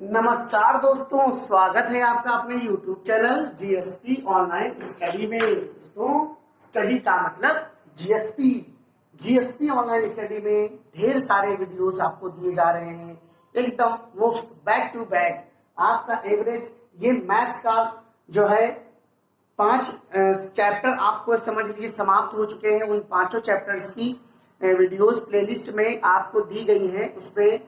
नमस्कार दोस्तों, स्वागत है आपका अपने YouTube channel GSP online study में। दोस्तों, स्टडी का मतलब जीएसपी ऑनलाइन स्टडी में ढेर सारे वीडियोस आपको दिए जा रहे हैं, एकदम मुफ्त, बैक टू बैक। आपका एवरेज ये मैथ्स का जो है 5 चैप्टर आपको समझ लीजिए समाप्त हो चुके हैं। उन 5 चैप्टर्स की वीडियोस प्लेलिस्ट में आपको दी गई है। उसमें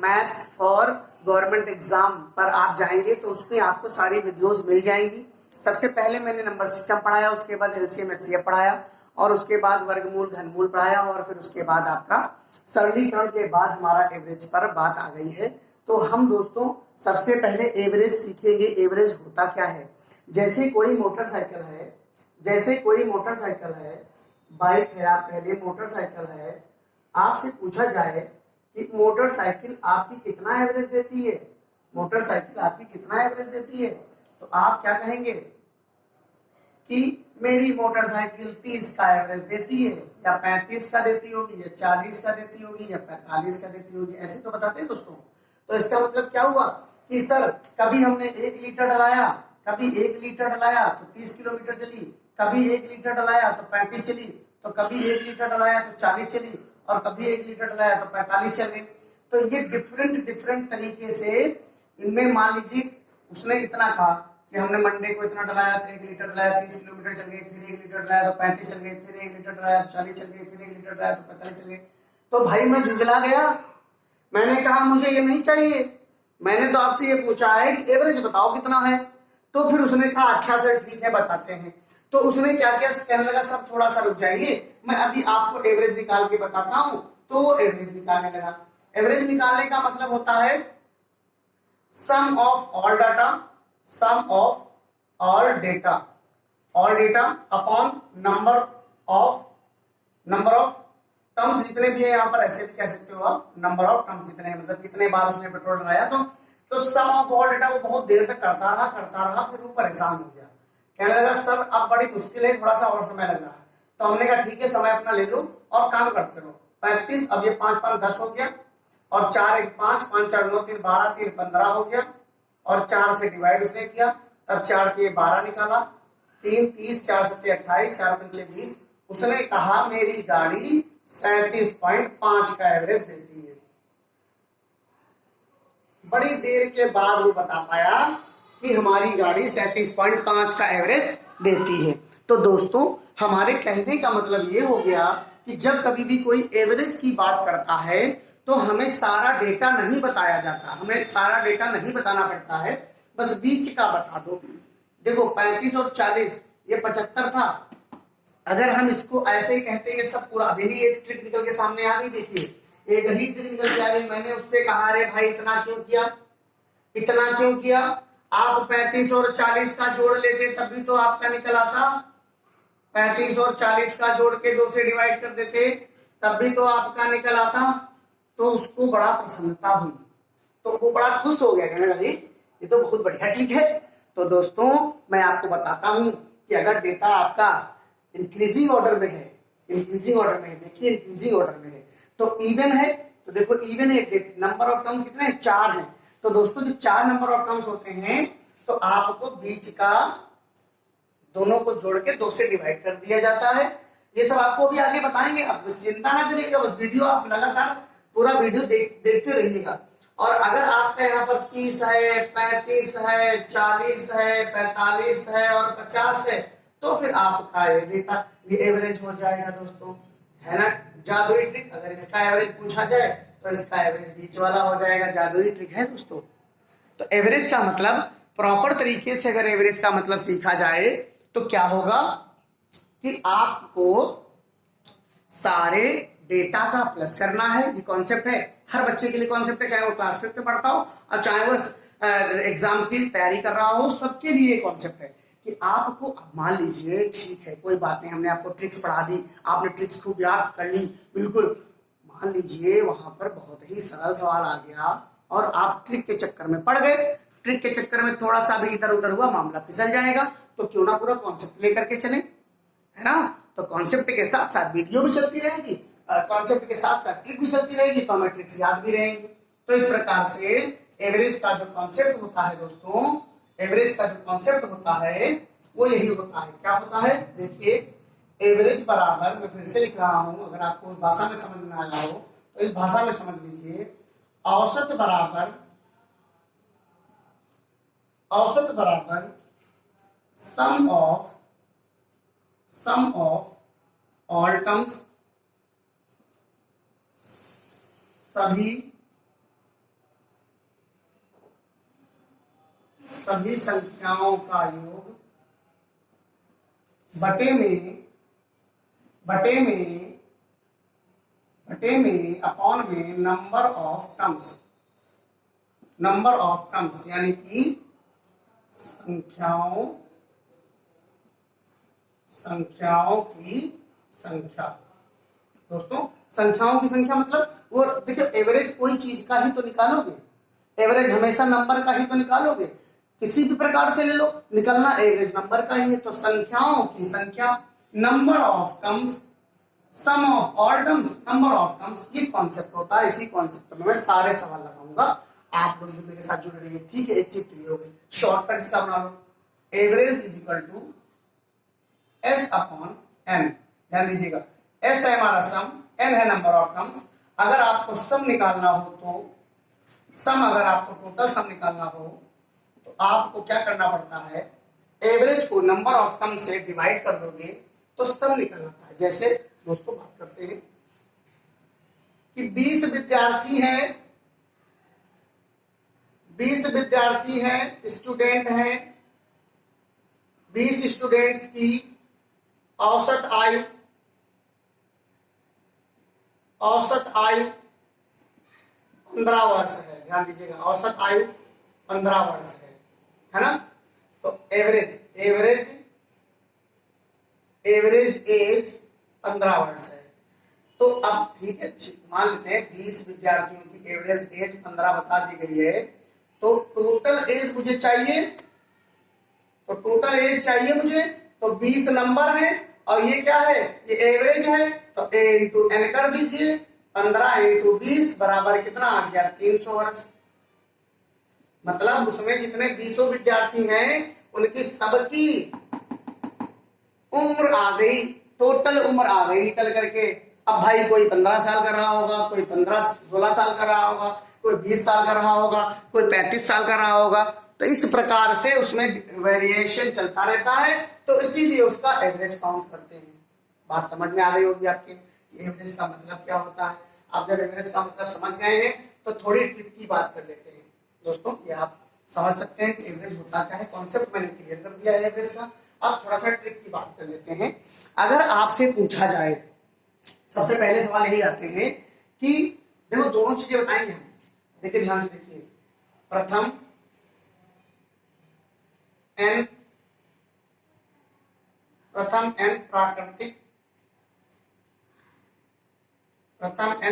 मैथ्स फॉर गवर्नमेंट एग्जाम पर आप जाएंगे तो उसमें आपको सारी वीडियोस मिल जाएंगी। सबसे पहले मैंने नंबर सिस्टम पढ़ाया, उसके बाद एलसीएम एचसीएफ पढ़ाया, और उसके बाद वर्गमूल घनमूल पढ़ाया, और फिर उसके बाद आपका सरलीकरण के बाद हमारा एवरेज पर बात आ गई है। तो हम दोस्तों सबसे पहले एवरेज सीखेंगे। एवरेज होता क्या है? जैसे कोई मोटरसाइकिल है, बाइक है, आप कह लिए मोटरसाइकिल है, आपसे पूछा जाए कि मोटरसाइकिल आपकी कितना एवरेज देती है, तो आप क्या कहेंगे कि मेरी मोटरसाइकिल 30 का एवरेज देती है, या 35 का देती होगी, या 40 का देती होगी, या 45 का देती होगी, ऐसे तो बताते हैं दोस्तों। तो इसका मतलब क्या हुआ कि सर कभी हमने 1 लीटर डलाया, तो 30 किलोमीटर चली, कभी 1 लीटर डलाया तो 35 चली, तो कभी 1 लीटर डलाया तो 40 चली, और कभी 1 लीटर डलाया तो 45 चल गई। तो ये डिफरेंट तरीके से इनमें मान लीजिए उसने इतना कहा कि हमने मंडे को इतना डलाया, 1 लीटर डलाया 30 किलोमीटर चल गई, फिर 1 लीटर डलाया तो 35 चल गई, फिर 1 लीटर डलाया तो 40 चल गई, फिर 1 लीटर डलाया तो 45 चल गई। तो भाई मैं झुंझला गया, मैंने कहा मुझे ये नहीं चाहिए, मैंने तो आपसे ये पूछा है कि एवरेज बताओ कितना है। तो फिर उसने कहा अच्छा सर ठीक है बताते हैं। तो उसने क्या किया, कहने लगा सब थोड़ा सा रुक जाइए, मैं अभी आपको एवरेज निकाल के बताता हूं। तो वो एवरेज निकालने लगा। एवरेज निकालने का मतलब होता है sum of all data upon number of terms जितने भी है, यहाँ पर ऐसे भी कह सकते हो आप, नंबर ऑफ टर्म्स जितने, मतलब कितने बार उसने पेट्रोल डलाया। तो सम ऑफ ऑल डेटा वो बहुत देर तक करता रहा, फिर वो परेशान हो गया, कहने लगा सर अब बड़ी मुश्किल है, थोड़ा सा और समय लग रहा है। तो हमने कहा ठीक है, समय अपना ले लो और काम करते रहो। 35, अब ये 5 5 10 हो गया, और 4 1 5, 5 4 9 3 12, 3 15 हो गया, और 4 से डिवाइड उसने किया, तब 4 के 12 निकाला, 3 30, 4 7 28, 4 5 20। उसने कहा मेरी गाड़ी 37.5 का एवरेज देती है। बड़ी देर के बाद वो बता पाया कि हमारी गाड़ी 37.5 का एवरेज देती है। तो दोस्तों हमारे कहने का मतलब ये हो गया कि जब कभी भी कोई एवरेज की बात करता है तो हमें सारा डेटा नहीं बताया जाता, हमें सारा डेटा नहीं बताना पड़ता है, बस बीच का बता दो। देखो 35 और 40 ये 75 था। अगर हम इसको ऐसे ही कहते हैं सब पूरा, अभी एक ट्रिक निकल के सामने आ गई, देखिए एक ही ट्रिक निकल के आ गई। मैंने उससे कहा अरे भाई इतना क्यों किया, आप 35 और 40 का जोड़ लेते तब भी तो आपका निकल आता, 35 और 40 का जोड़ के 2 से डिवाइड कर देते तब भी तो आपका निकल आता। तो उसको बड़ा प्रसन्नता हुई, तो वो बड़ा खुश हो गया, कहने लगा ये तो बहुत बढ़िया ट्रिक है। तो दोस्तों मैं आपको बताता हूं कि अगर डेटा आपका इंक्रीजिंग ऑर्डर में है, देखिए इंक्रीजिंग ऑर्डर में है, तो इवन है, तो देखो इवन है, नंबर ऑफ टर्म्स कितने हैं, 4 हैं। तो दोस्तों जब 4 नंबर ऑफ टर्म्स होते हैं तो आपको बीच का दोनों को जोड़ के 2 से डिवाइड कर दिया जाता है। ये सब आपको भी आगे बताएंगे, आप बस चिंता ना करिएगा, बस वीडियो आप लगातार पूरा वीडियो देखते रहिएगा। और अगर आपका यहाँ पर 30 है, 35 है, 40 है, 45 है और 50 है, तो फिर आपका ये डेटा ये एवरेज हो जाएगा दोस्तों, है ना जादुई ट्रिक। अगर इसका एवरेज पूछा जाए तो इसका एवरेज बीच वाला हो जाएगा, जादुई ट्रिक है दोस्तों। तो एवरेज का मतलब प्रॉपर तरीके से अगर एवरेज का मतलब सीखा जाए तो क्या होगा कि आपको सारे डेटा का प्लस करना है। ये कॉन्सेप्ट है, हर बच्चे के लिए कॉन्सेप्ट है, चाहे वो क्लास 5 में पढ़ता हो और चाहे वो एग्जाम्स की तैयारी कर रहा हो, सबके लिए कॉन्सेप्ट है कि आपको, मान लीजिए ठीक है कोई बात नहीं, हमने आपको ट्रिक्स पढ़ा दी, आपने ट्रिक्स खूब याद कर ली, बिल्कुल, मान लीजिए वहां पर बहुत ही सरल सवाल आ गया और आप ट्रिक के चक्कर में पड़ गए, ट्रिक के चक्कर में थोड़ा सा भी इधर उधर हुआ, मामला फिसल जाएगा। तो क्यों ना पूरा कॉन्सेप्ट लेकर के चले, है ना। तो कॉन्सेप्ट के साथ साथ वीडियो भी चलती रहेगी, कॉन्सेप्ट के साथ साथ ट्रिक भी चलती रहेगी, तो हमें ट्रिक्स याद भी रहेंगी। तो इस प्रकार से एवरेज का जो कॉन्सेप्ट होता है दोस्तों, एवरेज का जो कॉन्सेप्ट होता है वो यही होता है। क्या होता है? देखिए, एवरेज बराबर, मैं फिर से लिख रहा हूं, अगर आपको उस भाषा में समझ में आया हो तो इस भाषा में समझ लीजिए। औसत बराबर, औसत बराबर सम ऑफ ऑल टर्म्स, सभी संख्याओं का योग बटे में अपॉन में नंबर ऑफ टर्म्स, यानी कि संख्याओं की संख्या। दोस्तों, संख्याओं की संख्या मतलब वो देखिए, एवरेज कोई चीज का ही तो निकालोगे, एवरेज हमेशा नंबर का ही तो निकालोगे, किसी भी प्रकार से ले लो, निकलना एवरेज नंबर का ही है। तो संख्याओं की संख्या, number of terms, sum of all terms, number of terms, ये कॉन्सेप्ट होता है। इसी कॉन्सेप्ट में मैं सारे सवाल लगाऊंगा, आप लोग भी मेरे साथ जुड़े रहिए, ठीक है। एक चीज तो ये हो गई, शॉर्टकट इसका बना लो, average is equal to S upon N. ध्यान दीजिएगा, एस है हमारा सम, एन है नंबर ऑफ टर्म्स। अगर आपको सम निकालना हो तो अगर आपको टोटल सम निकालना हो तो आपको क्या करना पड़ता है, एवरेज को नंबर ऑफ टर्म से डिवाइड कर दोगे तो सम निकल आता है। जैसे दोस्तों बात करते हैं कि 20 विद्यार्थी हैं, स्टूडेंट हैं, 20 स्टूडेंट्स की औसत आयु 15 वर्ष है। ध्यान दीजिएगा, औसत आयु 15 वर्ष है ना। तो एवरेज एज 15 वर्ष है। तो अब ठीक है, मान लेते हैं 20 विद्यार्थियों की एवरेज एज 15 बता दी गई है, तो टोटल एज मुझे चाहिए, तो 20 नंबर है और ये क्या है, ये एवरेज है, तो a इंटू एन कर दीजिए, 15 इंटू 20 बराबर कितना आ गया, 300 वर्ष। मतलब उसमें जितने 20 विद्यार्थी हैं उनकी सबकी उम्र आ गई, टोटल उम्र आ गई निकल करके। अब भाई कोई 15 साल कर रहा होगा, कोई 15-16 साल कर रहा होगा, कोई 20 साल कर रहा होगा, कोई 35 साल कर रहा होगा। तो इस प्रकार से उसमें वेरिएशन चलता रहता है, तो इसीलिए उसका एवरेज काउंट करते हैं। बात समझ में आ गई होगी आपके, एवरेज का मतलब क्या होता है। आप जब एवरेज का मतलब समझ गए हैं तो थोड़ी ट्रिक की बात कर लेते हैं दोस्तों। ये आप समझ सकते हैं कि एवरेज होता क्या है, कॉन्सेप्ट मैंने क्लियर कर दिया है एवरेज का। अब थोड़ा सा ट्रिक की बात कर लेते हैं। अगर आपसे पूछा जाए, सबसे पहले सवाल यही आते हैं कि देखो दोनों चीजें बताएंगे हम, देखिए ध्यान से देखिए। प्रथम एन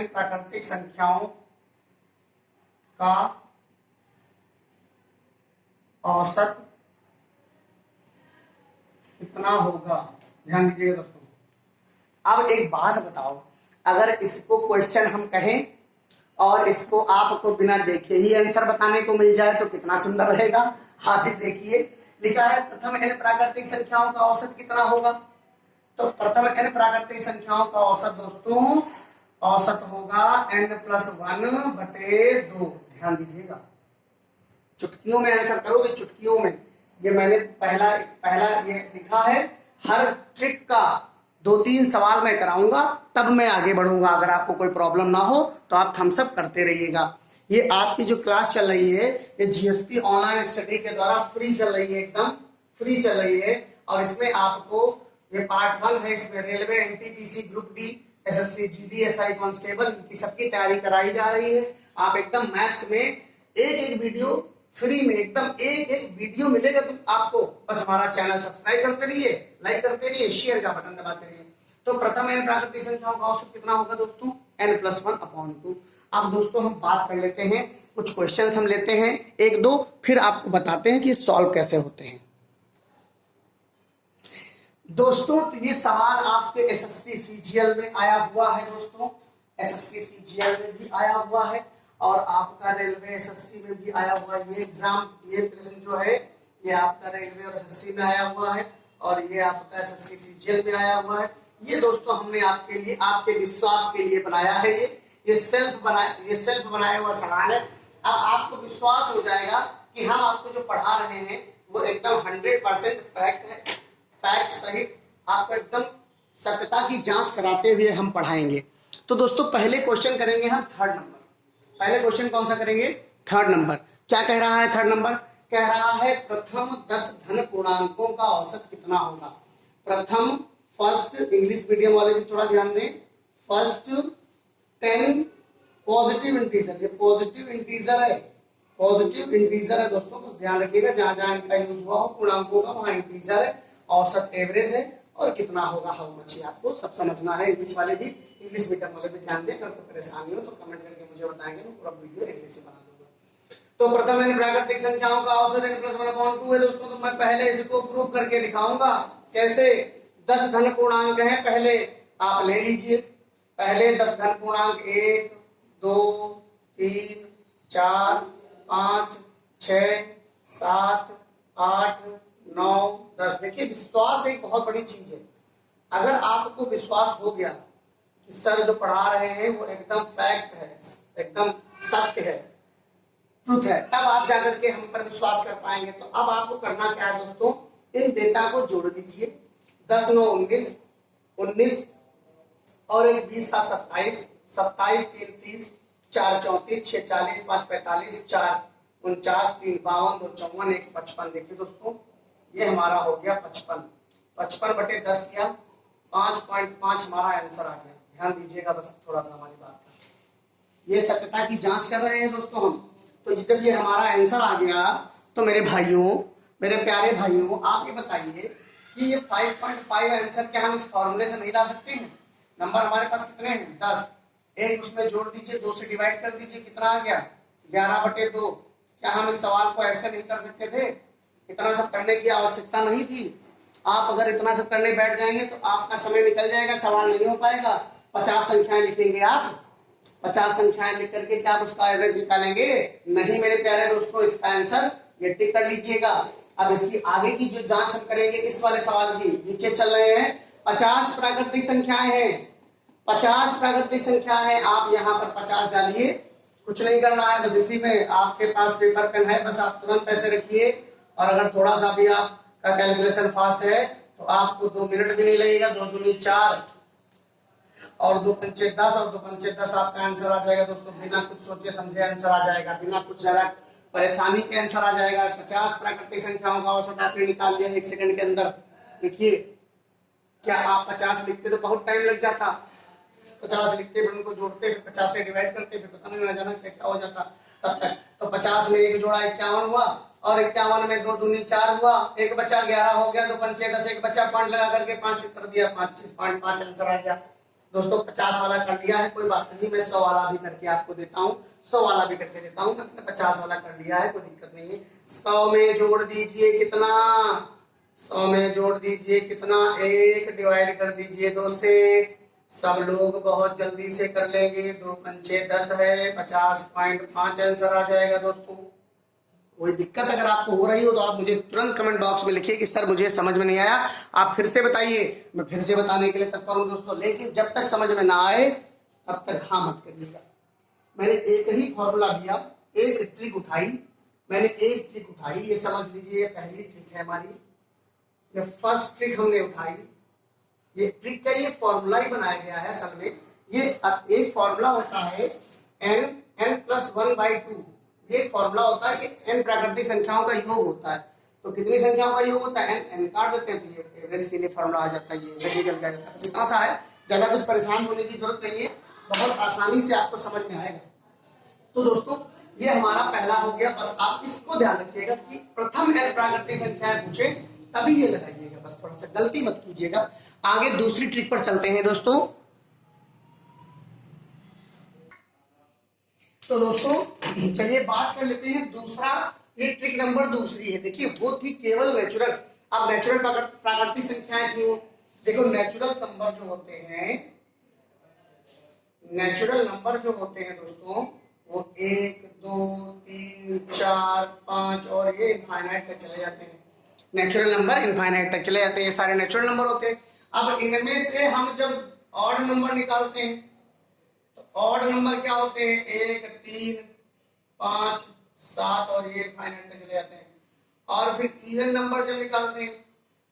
प्राकृतिक संख्याओं का औसत कितना होगा। ध्यान दीजिएगा दोस्तों। अब एक बात बताओ, अगर इसको क्वेश्चन हम कहें और इसको आपको बिना देखे ही आंसर बताने को मिल जाए तो कितना सुंदर रहेगा। आप ही देखिए, लिखा है प्रथम n प्राकृतिक संख्याओं का औसत कितना होगा। तो प्रथम n प्राकृतिक संख्याओं का औसत दोस्तों, औसत होगा n+1/2। ध्यान दीजिएगा, चुटकियों में आंसर करोगे, चुटकियों में। ये मैंने पहला ये लिखा है। हर ट्रिक का 2-3 सवाल मैं कराऊंगा, तब मैं आगे बढ़ूंगा। अगर आपको कोई प्रॉब्लम ना हो तो आप थम्स अप करते रहिएगा। ये आपकी जो क्लास चल रही है, ये जीएसपी ऑनलाइन स्टडी के द्वारा फ्री चल रही है, एकदम फ्री चल रही है। और इसमें आपको ये पार्ट 1 है, इसमें railway, NTPC, group D, SSC, GD, SI constable, इनकी सबकी तैयारी कराई जा रही है। आप एकदम मैथ्स में एक वीडियो फ्री में, एकदम एक वीडियो मिलेगा तुम आपको। बस हमारा चैनल सब्सक्राइब करते रहिए, लाइक करते रहिए, शेयर का बटन दबाते रहिए। तो प्रथम n प्राकृतिक संख्याओं का औसत कितना होगा दोस्तों, n+1/2। अब दोस्तों हम बात कर लेते हैं, कुछ क्वेश्चंस हम लेते हैं 1-2, फिर आपको बताते हैं कि सॉल्व कैसे होते हैं। दोस्तों तो ये सवाल आपके एसएससी सीजीएल में आया हुआ है दोस्तों, एसएससी सीजीएल में भी आया हुआ है। और आपका रेलवे एसएससी में भी आया हुआ ये एग्जाम, ये प्रश्न जो है ये आपका रेलवे और एसएससी में आया हुआ है और ये आपका एसएससी सीजीएल में आया हुआ है। ये दोस्तों हमने आपके लिए, आपके विश्वास के लिए बनाया है। ये सेल्फ बनाया हुआ सवाल है। अब आपको विश्वास हो जाएगा कि हम आपको जो पढ़ा रहे हैं वो एकदम 100% फैक्ट है, फैक्ट सही, आपको एकदम सत्यता की जांच कराते हुए हम पढ़ाएंगे। तो दोस्तों पहले क्वेश्चन करेंगे हम थर्ड नंबर। पहले क्वेश्चन कौन सा करेंगे? Third number. क्या कह रहा है थर्ड नंबर? कह रहा है प्रथम 10 धन पूर्णांकों का औसत कितना होगा। प्रथम, फर्स्ट, इंग्लिश मीडियम वाले भी थोड़ा ध्यान दें, फर्स्ट 10 पॉजिटिव इंटीजर, ये पॉजिटिव इंटीजर है, पॉजिटिव इंटीजर है दोस्तों, बस ध्यान रखिएगा जहां जहां इनका यूज हुआ हो पूर्णांकों का वहां इंटीजर है, औसत एवरेज है और कितना होगा हाउ मच, आपको सब समझना है। इंग्लिश वाले भी, इंग्लिश मीडियम वाले भी ध्यान दें। अगर कोई परेशानी हो तो कमेंट करके मुझे बताएंगे, मैं पूरा वीडियो इंग्लिश से बना दूंगा। तो प्रथम n प्राकृतिक संख्याओं का औसत n+1/2 है दोस्तों। तो मैं पहले इसको प्रूफ करके दिखाऊंगा। कैसे? 10 धन पूर्णांक है, पहले आप ले लीजिए, पहले 10 धन पूर्णांक 1 2 3 4 5 6 7 8 9 10। देखिए विश्वास एक बहुत बड़ी चीज है। अगर आपको विश्वास हो गया कि सर जो पढ़ा रहे हैं वो एकदम फैक्ट है, एकदम सत्य है, ट्रुथ है, तब आप जाकर के हम पर विश्वास कर पाएंगे। तो अब आपको करना क्या है दोस्तों, इन डेटा को जोड़ दीजिए। 10 9 19 19 और एक 20 7 27 27 3 30 4 34 6 40 5 45 4 49 3 52 2 54 1 55। देखिए दोस्तों ये हमारा हो गया 55। 55/10 किया 5.5 हमारा आंसर आ गया। ध्यान दीजिएगा बस थोड़ा सा हमारी बात का, ये सत्यता की जांच कर रहे हैं दोस्तों हम। तो जब ये हमारा आंसर आ गया तो मेरे भाइयों, मेरे प्यारे भाइयों, आप ये बताइए कि ये 5.5 आंसर क्या हम इस फॉर्मूले से नहीं ला सकते हैं? नंबर हमारे पास कितने हैं? 10। एक उसमें जोड़ दीजिए, 2 से डिवाइड कर दीजिए, कितना आ गया? 11/2। क्या हम इस सवाल को ऐसे नहीं कर सकते थे? इतना सब करने की आवश्यकता नहीं थी। आप अगर इतना सब करने बैठ जाएंगे तो आपका समय निकल जाएगा, सवाल नहीं हो पाएगा। 50 संख्याएं लिखेंगे आप, 50 संख्याएं लिख करके क्या आप उसका एवरेज निकालेंगे? नहीं मेरे प्यारे दोस्तों, इसका आंसर ये टिक कर लीजिएगा। अब इसकी आगे की जो जांच हम करेंगे इस वाले सवाल की, नीचे चल रहे हैं 50 प्राकृतिक संख्याएं हैं, 50 प्राकृतिक संख्या है। आप यहाँ पर 50 डालिए, कुछ नहीं करना है, बस इसी में आपके पास पेपर पेन है, बस आप तुरंत ऐसे रखिए। और अगर थोड़ा सा भी आपका कैलकुलेशन फास्ट है तो आपको 2 मिनट भी नहीं लगेगा। 2 दूनी 4 और 2 पंचे 10 और 2 पंचे 10 आपका आंसर आ जाएगा दोस्तों। बिना कुछ सोचे समझे आंसर आ जाएगा, बिना कुछ जरा परेशानी के आंसर आ जाएगा। 50 प्राकृतिक संख्याओं का औसत आपने निकाल लिया 1 सेकंड के अंदर। देखिए क्या आप 50 लिखते तो बहुत टाइम लग जाता, 50 लिखते फिर उनको जोड़ते, फिर 50 से डिवाइड करते, फिर पता नहीं जाना क्या हो जाता तब तक। तो 50 में 1 जोड़ा 51 हुआ और 51 में 2 दूनी 4 हुआ, 1 बचा 11 हो गया, 2 पंचे 10, 1 बचा पॉइंट लगा करके 5 कर दिया, 5.5 आंसर आ गया दोस्तों। 50 वाला कर लिया है, कोई बात नहीं, मैं 100 वाला भी करके आपको देता हूँ, 100 वाला भी करके देता हूँ। मैंने 50 वाला कर लिया है, कोई दिक्कत नहीं है। 100 में जोड़ दीजिए कितना? 100 में जोड़ दीजिए कितना? 1 डिवाइड कर दीजिए 2 से। सब लोग बहुत जल्दी से कर लेंगे, 2 पंचे 10 है, 50.5 आंसर आ जाएगा दोस्तों। कोई दिक्कत अगर आपको हो रही हो तो आप मुझे तुरंत कमेंट बॉक्स में लिखिए कि सर मुझे समझ में नहीं आया, आप फिर से बताइए, मैं फिर से बताने के लिए तत्पर हूं दोस्तों। लेकिन जब तक समझ में ना आए तब तक हाँ मत करिएगा। मैंने एक ही फॉर्मूला दिया, एक ट्रिक उठाई, मैंने एक ट्रिक उठाई, ये समझ लीजिए पहली ट्रिक है हमारी, ये फर्स्ट ट्रिक हमने उठाई। ये ट्रिक का ये फॉर्मूला ही बनाया गया है असल में। ये एक फॉर्मूला होता है n+1/2, ये फॉर्मूला होता है, ये n प्राकृतिक संख्याओं का योग होता है। तो कितनी संख्याओं का योग होता है? n काट देते हैं तो ये एवरेज के लिए फॉर्मूला आ जाता है, ये एवरेज निकल के आ जाता है। बस इतना सा है, ज्यादा कुछ परेशान होने की जरूरत नहीं है, बहुत आसानी से आपको समझ में आएगा। तो दोस्तों ये हमारा पहला हो गया। बस आप इसको ध्यान रखिएगा कि प्रथम n प्राकृतिक संख्याएं पूछे तभी ये लगाइएगा, बस थोड़ा सा गलती मत कीजिएगा। आगे दूसरी ट्रिक पर चलते हैं दोस्तों। तो दोस्तों चलिए बात कर लेते हैं दूसरा, ये ट्रिक नंबर दूसरी है। देखिए वो थी केवल नेचुरल, अब नेचुरल प्राकृतिक संख्याएं थी वो। देखो नेचुरल नंबर जो होते हैं, नेचुरल नंबर जो होते हैं दोस्तों वो 1 2 3 4 5 और ये इनफाइनाइट तक चले जाते हैं। नेचुरल नंबर इनफाइनाइट तक चले जाते हैं, ये सारे नेचुरल नंबर होते हैं। अब इनमें से हम जब ऑड नंबर निकालते हैं तो ऑड नंबर क्या होते हैं? 1 3 5 7 और ये इनफाइनाइट तक चले जाते हैं। और फिर इवन नंबर जब निकालते हैं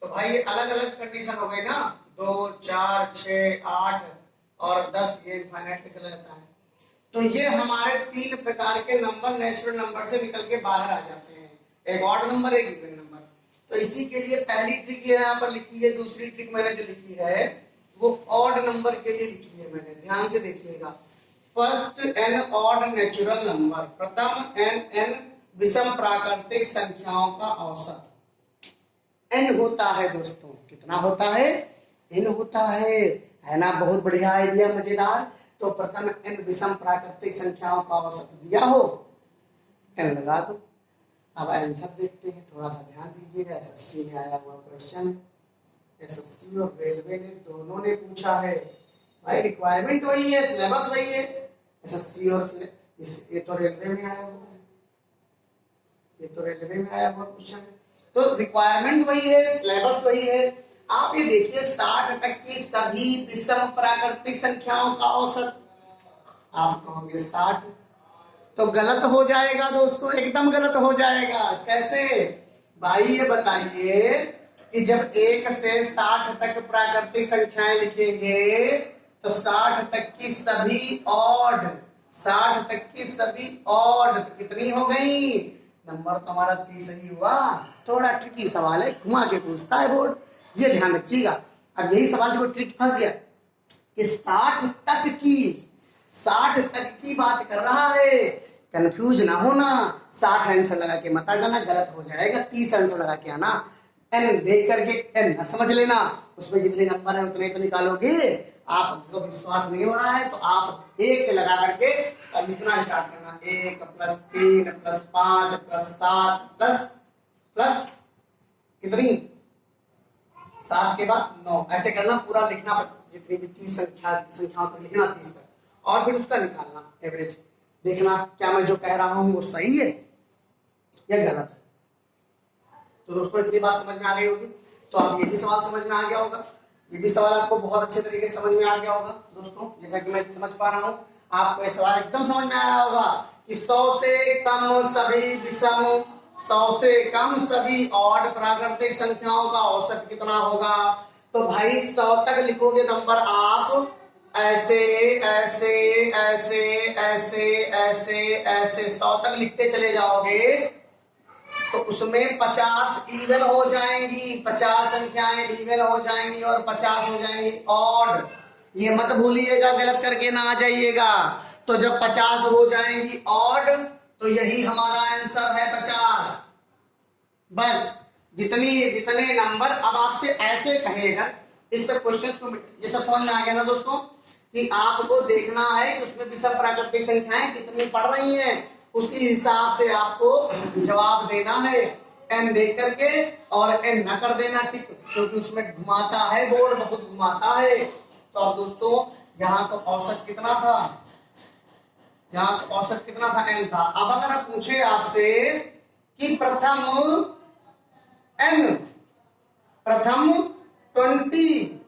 तो भाई ये अलग अलग कंडीशन हो गई ना, 2 4 6 8 और 10 ये इनफाइनाइट तक चला जाता है। तो ये हमारे 3 प्रकार के नंबर नेचुरल नंबर से निकल के बाहर आ जाते हैं, एक ऑड नंबर एक इवन नंबर। तो इसी के लिए पहली ट्रिक यहाँ पर लिखी है, दूसरी ट्रिक मैंने जो लिखी है वो ऑड नंबर के लिए लिखी है मैंने, ध्यान से देखिएगा। First N odd natural number, प्रथम एन विषम प्राकृतिक संख्याओं का औसत। एन होता है दोस्तों, कितना होता है? एन होता है ना? बहुत बढ़िया आइडिया, मजेदार। तो प्रथम एन विषम प्राकृतिक संख्याओं का औसत दिया हो, एन लगा दो। अब आंसर देखते हैं, थोड़ा सा ध्यान दीजिएगा। एसएससी में आया हुआ क्वेश्चन है, एसएससी और रेलवे ने दोनों ने पूछा है भाई, रिक्वायरमेंट वही है, सिलेबस वही है। एसएससी और ये तो रेलवे में आया हुआ है, ये तो रेलवे में आया हुआ क्वेश्चन है। तो रिक्वायरमेंट वही है, सिलेबस वही है। आप ये देखिए 60 तक की सभी विषम प्राकृतिक संख्याओं का औसत, आप कहोगे 60, तो गलत हो जाएगा दोस्तों, एकदम गलत हो जाएगा। कैसे भाई? ये बताइए कि जब 1 से 60 तक प्राकृतिक संख्याएं लिखेंगे तो 60 तक की सभी ऑड, 60 तक की सभी ऑड कितनी हो गई? नंबर तो हमारा 30 ही हुआ। थोड़ा ट्रिकी सवाल है, घुमा के पूछता है बोर्ड, ये ध्यान रखिएगा। अब यही सवाल देखो, ट्रिक फंस गया कि 60 तक की बात कर रहा है, कंफ्यूज ना होना। 60 आंसर लगा के मत आ जाना, गलत हो जाएगा। 30 आंसर लगा के आना। एन देख करके एन ना समझ लेना, उसमें जितने नंबर है उतने तो निकालोगे। आपको विश्वास नहीं हो रहा है तो आप 1 से लगा करके लिखना स्टार्ट करना। 1 + 3 + 5 + 7 प्लस कितनी? 7 के बाद 9, ऐसे करना, पूरा लिखना, जितनी भी 30 संख्याओं तक लिखना, 30 तक, और फिर उसका निकालना एवरेज। देखना क्या मैं जो कह रहा हूं वो सही है या गलत है। तो दोस्तों इतनी बात समझ में आ गई होगी, तो आप ये भी सवाल समझ में आ गया होगा, ये भी सवाल आपको बहुत अच्छे तरीके से समझ में आ गया होगा दोस्तों। जैसा कि मैं समझ पा रहा हूँ, आपको ये सवाल एकदम समझ में आया होगा कि 100 से कम सभी विषम, 100 से कम सभी ऑड प्राकृतिक संख्याओं का औसत कितना होगा। तो भाई 100 तक लिखोगे नंबर आप ऐसे ऐसे ऐसे ऐसे ऐसे ऐसे 100 तक लिखते चले जाओगे तो उसमें 50 इवन हो जाएंगी, 50 संख्याएं इवन हो जाएंगी और 50 हो जाएंगी ऑड। ये मत भूलिएगा, गलत करके ना आ जाइएगा। तो जब 50 हो जाएंगी ऑड तो यही हमारा आंसर है 50। बस जितने नंबर, अब आपसे ऐसे कहेगा, इस सब क्वेश्चन को ये सब समझ में आ गया ना दोस्तों, कि आपको देखना है कि उसमें विषम प्राकृतिक संख्याएं कितनी पड़ रही हैं, उसी हिसाब से आपको जवाब देना है। एन देख करके और एन न कर देना टिक, क्योंकि उसमें घुमाता है बोर्ड, बहुत घुमाता है। तो अब दोस्तों यहाँ तो औसत कितना था? यहाँ तो औसत कितना था? एन था। अब अगर आप पूछे आपसे कि प्रथम 20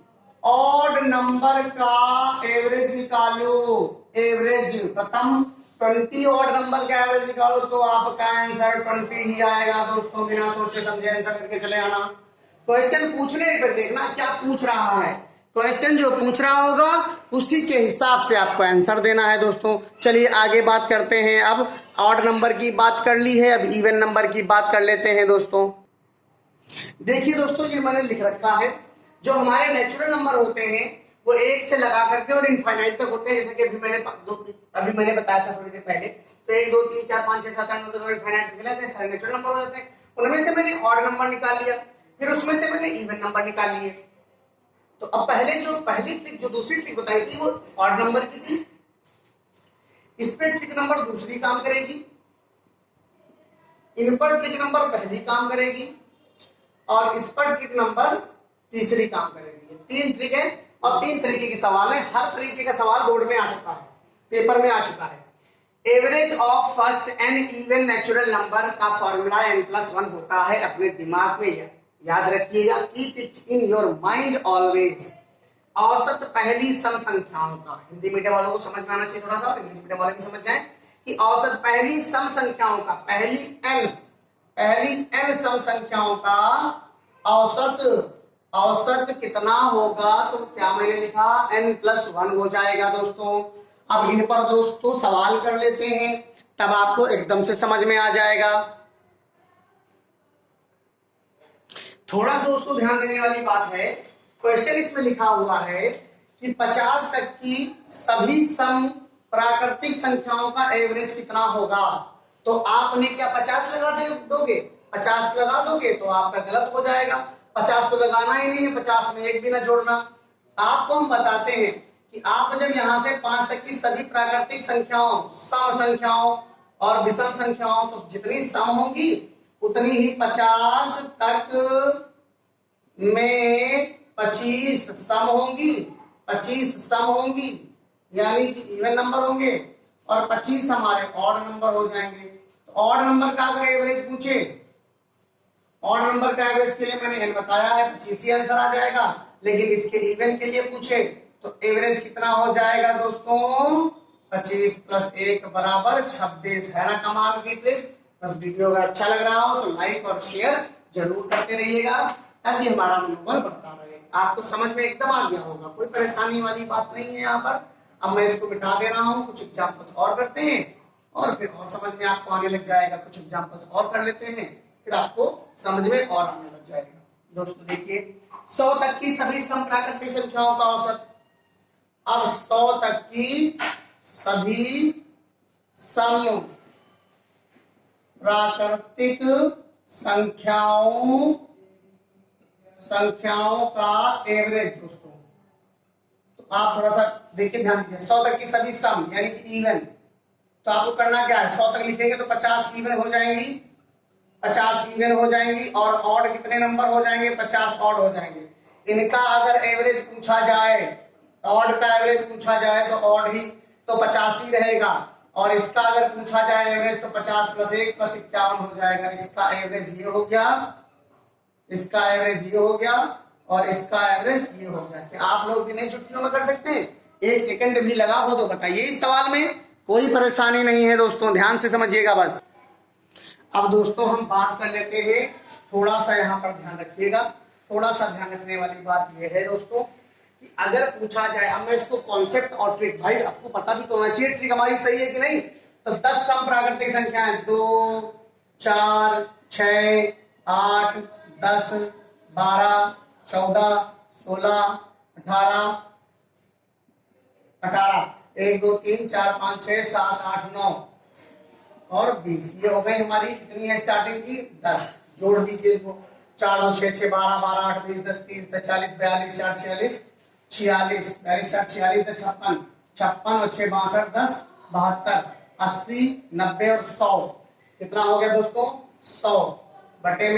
ऑड नंबर का एवरेज निकालो, एवरेज प्रथम 20 ऑड नंबर का एवरेज निकालो, तो आपका आंसर 20 ही आएगा दोस्तों। बिना सोचे समझे आंसर करके चले आना। क्वेश्चन पूछने पर देखना क्या पूछ रहा है, क्वेश्चन जो पूछ रहा होगा उसी के हिसाब से आपको आंसर देना है दोस्तों। चलिए आगे बात करते हैं। अब ऑड नंबर की बात कर ली है, अब इवन नंबर की बात कर लेते हैं दोस्तों। देखिए दोस्तों, ये मैंने लिख रखा है, जो हमारे नेचुरल नंबर होते हैं वो 1 से लगा करके और इनफाइनाइट तक होते हैं। जैसे कि अभी मैंने बताया था थोड़ी देर पहले, तो 1 2 3 4 5 6 7 8 9 10 इनफाइनाइट से लेते हैं, सारे नेचुरल नंबर हो जाते हैं। उनमें से मैंने ऑड नंबर निकाल लिया, फिर उसमें से मैंने इवन नंबर निकाल लिए। तो अब पहली ट्रिक जो दूसरी ट्रिक बताई थी वो ऑड नंबर की थी। इस पे ट्रिक नंबर दूसरी काम करेगी, इन पर ट्रिक नंबर पहली काम करेगी और इस पर ट्रिक नंबर तीसरी काम करेगी। 3 ट्रिक है और 3 तरीके के सवाल है। हर तरीके का सवाल बोर्ड में आ चुका है, पेपर में आ चुका है। Average of first and even natural number का फॉर्मूला n+1 होता है। अपने दिमाग में याद रखिएगा, keep it in your mind always. औसत पहली सम संख्याओं का, हिंदी मीडियम वालों को समझ में आना चाहिए थोड़ा सा, और इंग्लिश मीडियम वाले भी समझ जाएं कि औसत पहली सम संख्याओं का, पहली n सम संख्याओं का औसत कितना होगा, तो क्या मैंने लिखा, n+1 हो जाएगा दोस्तों। अब इन पर दोस्तों सवाल कर लेते हैं, तब आपको एकदम से समझ में आ जाएगा। थोड़ा सा दोस्तों ध्यान देने वाली बात है, क्वेश्चन इसमें लिखा हुआ है कि 50 तक की सभी सम प्राकृतिक संख्याओं का एवरेज कितना होगा। तो आपने क्या 50 लगा दोगे, 50 लगा दोगे तो आपका गलत हो जाएगा। 50 तो लगाना ही नहीं है, 50 में एक भी ना जोड़ना। आपको हम बताते हैं कि आप जब यहां से 5 तक की सभी प्राकृतिक संख्याओं, सम संख्याओं और विषम संख्याओं, तो जितनी सम होंगी उतनी ही 50 तक में 25 सम होंगी, 25 सम होंगी, यानी कि इवन नंबर होंगे, और 25 हमारे ऑड नंबर हो जाएंगे। तो ऑड नंबर का अगर एवरेज पूछे, ऑड नंबर का एवरेज के लिए मैंने n बताया है, 25 ही आंसर आ जाएगा। लेकिन इसके इवन के लिए पूछे तो एवरेज कितना हो जाएगा दोस्तों, 25 + 1 = 26। है ना कमाल की ट्रिक। बस वीडियो अगर अच्छा लग रहा हो तो लाइक और शेयर जरूर करते रहिएगा, ताकि हमारा मनोबल बढ़ता रहे। आपको समझ में एकदम आ गया होगा, कोई परेशानी वाली बात नहीं है यहाँ पर। अब मैं इसको मिटा दे रहा हूँ, कुछ एग्जाम्पल्स और करते हैं और फिर और समझ में आपको आने लग जाएगा। कुछ एग्जाम्पल्स और कर लेते हैं, फिर आपको समझ में और आने लग जाएगा। दोस्तों देखिए, 100 तक की सभी सम प्राकृतिक संख्याओं का औसत। अब 100 तक की सभी सम प्राकृतिक संख्याओं का एवरेज दोस्तों, तो आप थोड़ा सा देखिए, ध्यान दीजिए। 100 तक की सभी सम यानी कि इवन, तो आपको करना क्या है, 100 तक लिखेंगे तो 50 इवन हो जाएंगी, 50 इवन हो जाएंगी, और ऑड कितने नंबर हो जाएंगे, 50 ऑड हो जाएंगे। इनका अगर एवरेज पूछा जाए, ऑड का एवरेज पूछा जाए तो ऑड ही तो 50 ही रहेगा, और इसका अगर पूछा जाए एवरेज तो 50 + 1 + 51 हो जाएगा। इसका एवरेज ये हो गया, इसका एवरेज ये हो गया, और इसका एवरेज ये हो गया। कि आप लोग भी नहीं छुट्टियों में कर सकते हैं, 1 सेकंड भी लगा हो तो बताइए। इस सवाल में कोई परेशानी नहीं है दोस्तों, ध्यान से समझिएगा बस। अब दोस्तों हम बात कर लेते हैं, थोड़ा सा यहाँ पर ध्यान रखिएगा। थोड़ा सा ध्यान रखने वाली बात यह है दोस्तों कि अगर पूछा जाए, अब मैं इसको कॉन्सेप्ट और ट्रिक, भाई आपको पता भी तो होना चाहिए ट्रिक हमारी सही है कि नहीं। तो 10 सम प्राकृतिक संख्याएं, 2, 4, 6, 8, 10, 12, 14, 16, 18, 1, 2, 3, 4, 5, 6, 7, 8, 9 और 20। ये हो गई हमारी, कितनी है स्टार्टिंग की, 10। जोड़ दीजिए इनको, 4, 2, 6, 6, 12, 12, 8, 20, 10, 30, 10, 40, 42, 4, 46, 46, 42, 4, 46, 10, 56, 56 और 6, 62, 10, 72, 80, 90 और 100। कितना हो गया दोस्तों, 100 बटे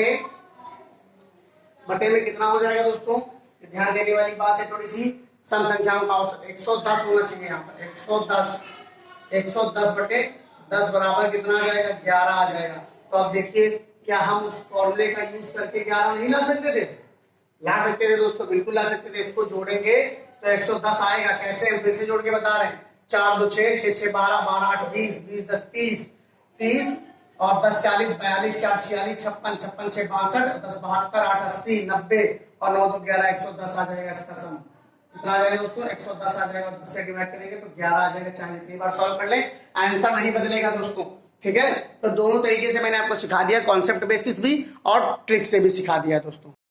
में कितना हो जाएगा दोस्तों, ध्यान देने वाली बात है थोड़ी सी। सम संख्याओं का औसत 110 होना चाहिए यहाँ पर, 110 बटे 10 बराबर कितना आ जाएगा, 11 आ जाएगा। तो अब देखिए, क्या हम उस फॉर्मूले का यूज करके 11 नहीं ला सकते थे, ला सकते थे दोस्तों, बिल्कुल ला सकते थे। इसको जोड़ेंगे तो 110 आएगा। कैसे, हम फिर से जोड़ के बता रहे हैं, 4, 2, 6, 6, 6, 12, 12, 8, 20, 20, 10, 30 और 10, 40, 42, 4, 46, 56, 56, 6, 62, 10, 72, 8, 80, 90 और 9, 2, 11, 110 आ जाएगा। इसका सम कितना आ जाएगा दोस्तों, 110 आ जाएगा। 10 से डिवाइड करेंगे तो 11 आ जाएगा। चाहे जितनी बार सॉल्व कर ले, आंसर नहीं बदलेगा दोस्तों, ठीक है। तो दोनों तरीके से मैंने आपको सिखा दिया, कॉन्सेप्ट बेसिस भी और ट्रिक से भी सिखा दिया दोस्तों।